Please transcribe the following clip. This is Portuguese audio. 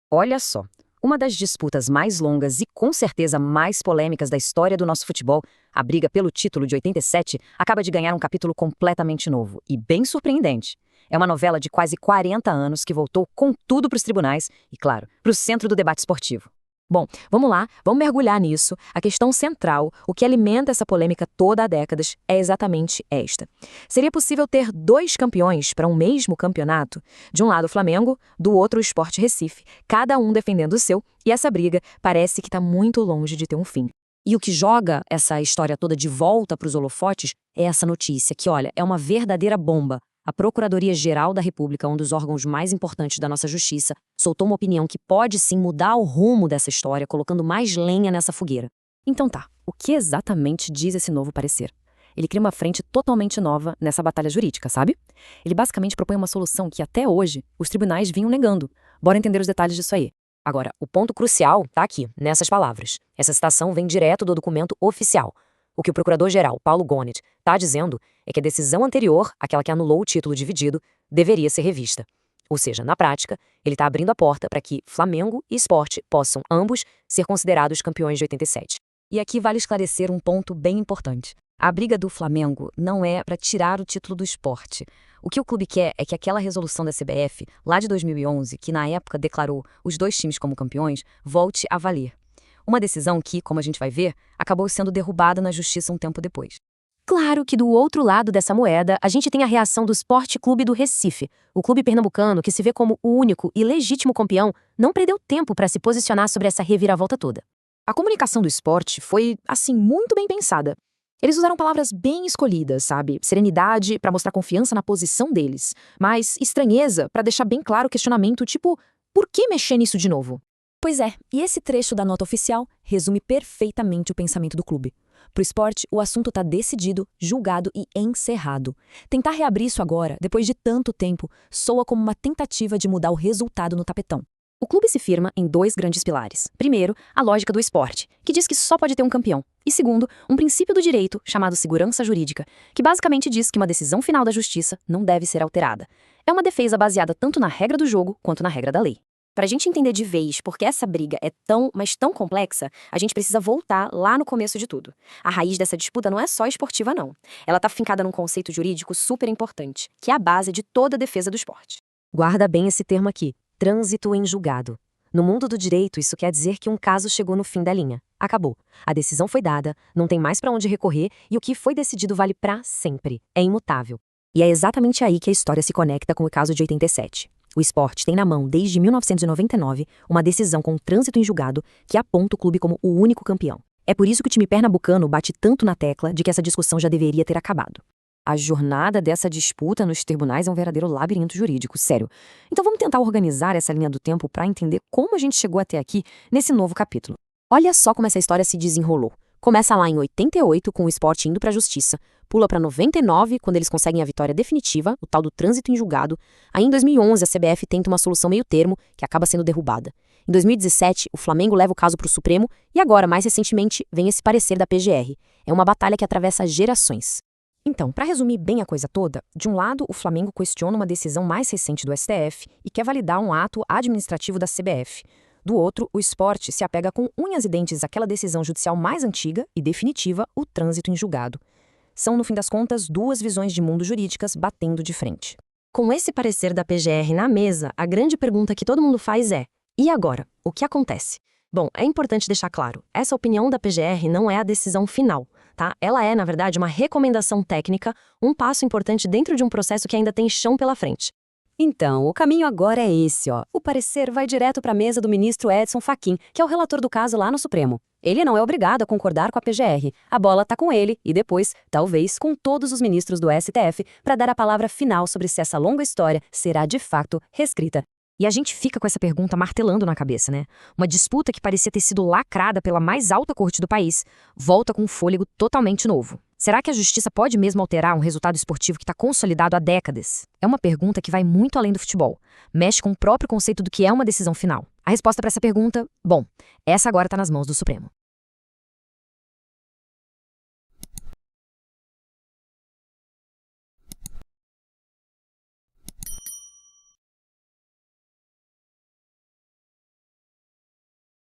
Olha só, uma das disputas mais longas e com certeza mais polêmicas da história do nosso futebol, a briga pelo título de 87, acaba de ganhar um capítulo completamente novo e bem surpreendente. É uma novela de quase 40 anos que voltou com tudo para os tribunais e, claro, para o centro do debate esportivo. Bom, vamos lá, vamos mergulhar nisso. A questão central, o que alimenta essa polêmica toda há décadas, é exatamente esta. Seria possível ter dois campeões para um mesmo campeonato? De um lado o Flamengo, do outro o Sport Recife, cada um defendendo o seu, e essa briga parece que está muito longe de ter um fim. E o que joga essa história toda de volta para os holofotes é essa notícia, que, olha, é uma verdadeira bomba. A Procuradoria-Geral da República, um dos órgãos mais importantes da nossa justiça, soltou uma opinião que pode sim mudar o rumo dessa história, colocando mais lenha nessa fogueira. Então tá, o que exatamente diz esse novo parecer? Ele cria uma frente totalmente nova nessa batalha jurídica, sabe? Ele basicamente propõe uma solução que até hoje os tribunais vinham negando. Bora entender os detalhes disso aí. Agora, o ponto crucial tá aqui, nessas palavras. Essa citação vem direto do documento oficial. O que o procurador-geral, Paulo Gonet, está dizendo é que a decisão anterior, aquela que anulou o título dividido, deveria ser revista. Ou seja, na prática, ele está abrindo a porta para que Flamengo e Sport possam ambos ser considerados campeões de 87. E aqui vale esclarecer um ponto bem importante. A briga do Flamengo não é para tirar o título do Sport. O que o clube quer é que aquela resolução da CBF, lá de 2011, que na época declarou os dois times como campeões, volte a valer. Uma decisão que, como a gente vai ver, acabou sendo derrubada na justiça um tempo depois. Claro que do outro lado dessa moeda, a gente tem a reação do Sport Clube do Recife. O clube pernambucano, que se vê como o único e legítimo campeão, não perdeu tempo para se posicionar sobre essa reviravolta toda. A comunicação do esporte foi, assim, muito bem pensada. Eles usaram palavras bem escolhidas, sabe? Serenidade para mostrar confiança na posição deles, mas estranheza para deixar bem claro o questionamento, tipo, por que mexer nisso de novo? Pois é, e esse trecho da nota oficial resume perfeitamente o pensamento do clube. Para o Sport, o assunto está decidido, julgado e encerrado. Tentar reabrir isso agora, depois de tanto tempo, soa como uma tentativa de mudar o resultado no tapetão. O clube se firma em dois grandes pilares. Primeiro, a lógica do esporte, que diz que só pode ter um campeão. E segundo, um princípio do direito, chamado segurança jurídica, que basicamente diz que uma decisão final da justiça não deve ser alterada. É uma defesa baseada tanto na regra do jogo quanto na regra da lei. Para a gente entender de vez por que essa briga é tão, mas tão complexa, a gente precisa voltar lá no começo de tudo. A raiz dessa disputa não é só esportiva, não. Ela está fincada num conceito jurídico super importante, que é a base de toda a defesa do esporte. Guarda bem esse termo aqui, trânsito em julgado. No mundo do direito, isso quer dizer que um caso chegou no fim da linha. Acabou. A decisão foi dada, não tem mais para onde recorrer e o que foi decidido vale para sempre. É imutável. E é exatamente aí que a história se conecta com o caso de 87. O Sport tem na mão, desde 1999, uma decisão com trânsito em julgado que aponta o clube como o único campeão. É por isso que o time pernambucano bate tanto na tecla de que essa discussão já deveria ter acabado. A jornada dessa disputa nos tribunais é um verdadeiro labirinto jurídico, sério. Então vamos tentar organizar essa linha do tempo para entender como a gente chegou até aqui nesse novo capítulo. Olha só como essa história se desenrolou. Começa lá em 88 com o Sport indo para a justiça, pula para 99 quando eles conseguem a vitória definitiva, o tal do trânsito em julgado. Aí em 2011 a CBF tenta uma solução meio termo, que acaba sendo derrubada. Em 2017 o Flamengo leva o caso para o Supremo e agora, mais recentemente, vem esse parecer da PGR. É uma batalha que atravessa gerações. Então, para resumir bem a coisa toda, de um lado o Flamengo questiona uma decisão mais recente do STF e quer validar um ato administrativo da CBF. Do outro, o Sport se apega com unhas e dentes àquela decisão judicial mais antiga e definitiva, o trânsito em julgado. São, no fim das contas, duas visões de mundo jurídicas batendo de frente. Com esse parecer da PGR na mesa, a grande pergunta que todo mundo faz é: e agora? O que acontece? Bom, é importante deixar claro, essa opinião da PGR não é a decisão final, tá? Ela é, na verdade, uma recomendação técnica, um passo importante dentro de um processo que ainda tem chão pela frente. Então, o caminho agora é esse, ó. O parecer vai direto para a mesa do ministro Edson Fachin, que é o relator do caso lá no Supremo. Ele não é obrigado a concordar com a PGR. A bola tá com ele e depois, talvez, com todos os ministros do STF, para dar a palavra final sobre se essa longa história será de fato reescrita. E a gente fica com essa pergunta martelando na cabeça, né? Uma disputa que parecia ter sido lacrada pela mais alta corte do país, volta com um fôlego totalmente novo. Será que a justiça pode mesmo alterar um resultado esportivo que está consolidado há décadas? É uma pergunta que vai muito além do futebol. Mexe com o próprio conceito do que é uma decisão final. A resposta para essa pergunta, bom, essa agora está nas mãos do Supremo.